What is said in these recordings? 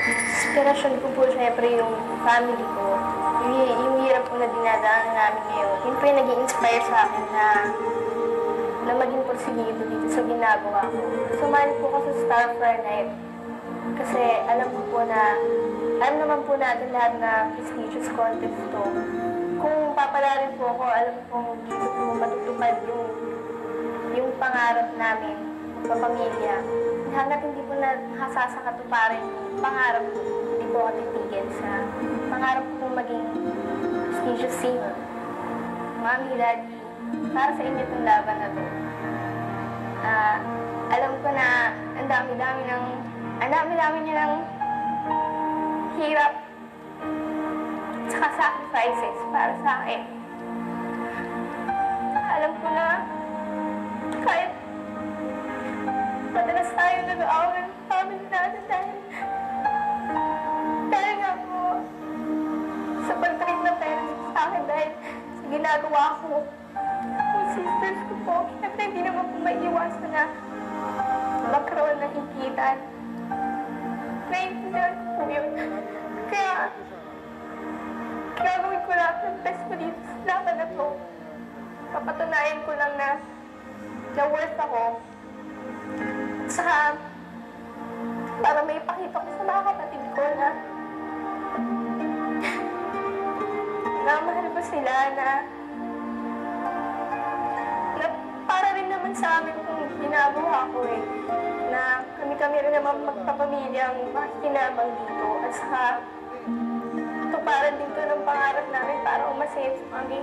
Inspirasyon ko po syempre yung family ko. Yung hirap po na dinadaanan namin ngayon. Yun po yung nag-i-inspire sa akin na maging porsigido dito sa ginagawa ko. Sumali po ako sa Star Fire Night. Kasi alam naman po natin lahat na prestigious contest to. Kung papalarin po ako, alam po dito po matutupad yung pangarap namin sa pamilya. Hanggat hindi po nakasasakatuparin yung pangarap ko, hindi po ako titigil sa pangarap ko maging prestigious singer. Mami, Daddy, para sa inyo itong laban na to. Alam ko na ang dami-dami niyo ng hirap at sacrifices para sa akin. Alam ko na kahit madalas tayo nag-aaway ng family natin dahil nga po sa pagtalik na parents sa akin dahil sa ginagawa ko. Yung sisters ko po, siyempre hindi naman po maiiwasan na magkaroon ng higitan. Naiintindihan ko po yun. Kaya, gagawin ko lahat ng best ko dito sa laban na to. Papatunayan ko lang na worth ako. Saka, para may ipakita ko sa mga kapatid ko na mahal ko sila na para rin naman sa amin kung ginagawa ko na kami rin naman magpapamilyang makikinabang dito at saka tuparan dito ng pangarap namin para umasaya sa kami.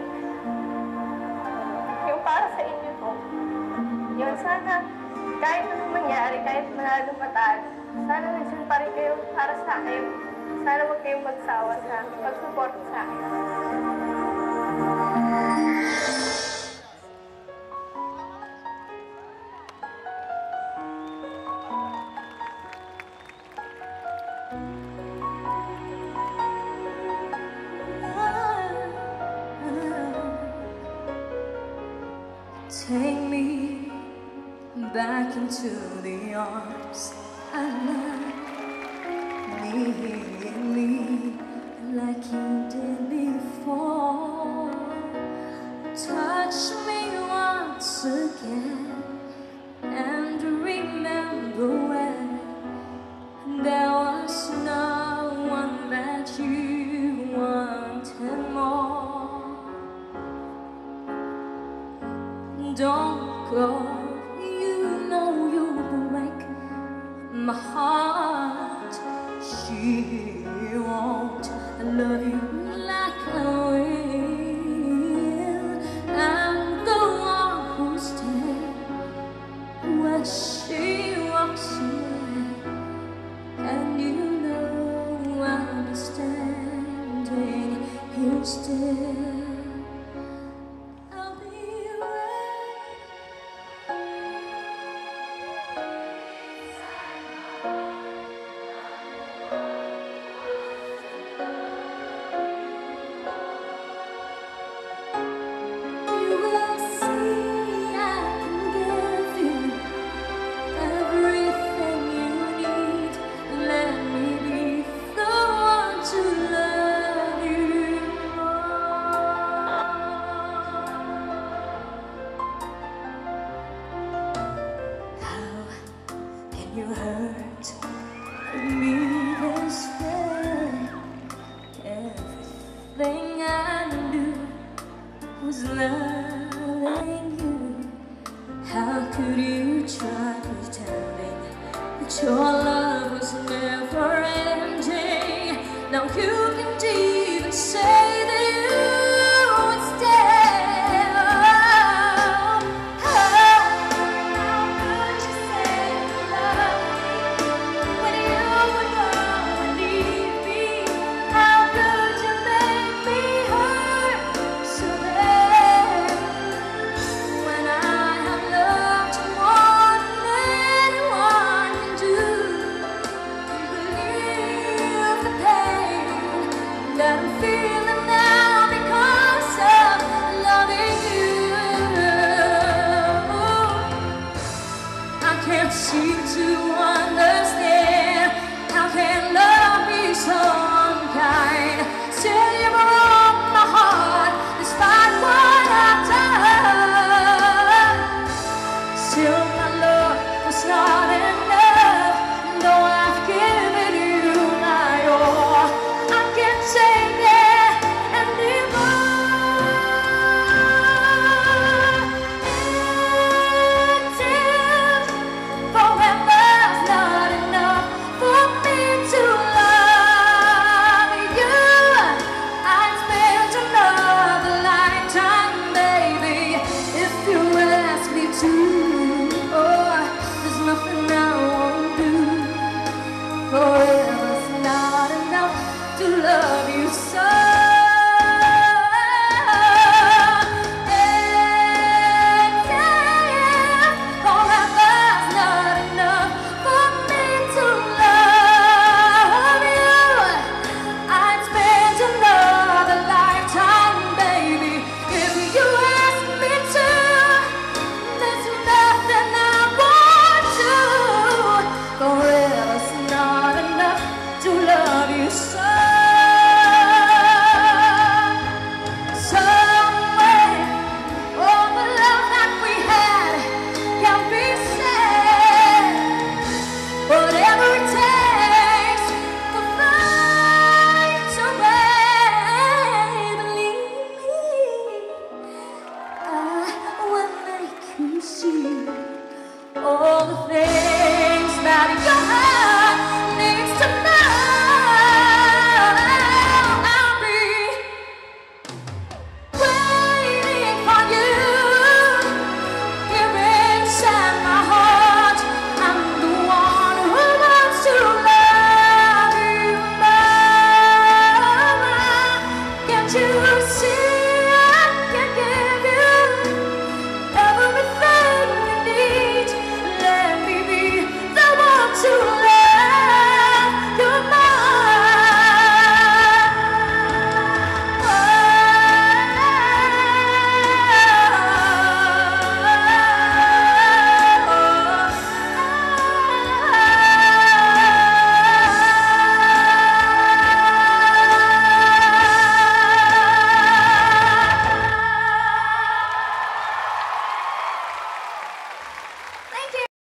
Yung para sa inyo to. Yun, sana kahit anong mangyari, kahit manalo matalo, sana nandiyan pa rin kayo para sa akin. Sana huwag kayong magsawa sa pag-support sa akin. Take me back into the arms I love. Lead me like you did before. Touch me once again and remember when there was no one that you wanted more. Don't go, you know you'll break my heart. She won't love you like I will. I'm the one who's staying when she walks away, and you know I'll be standing here still.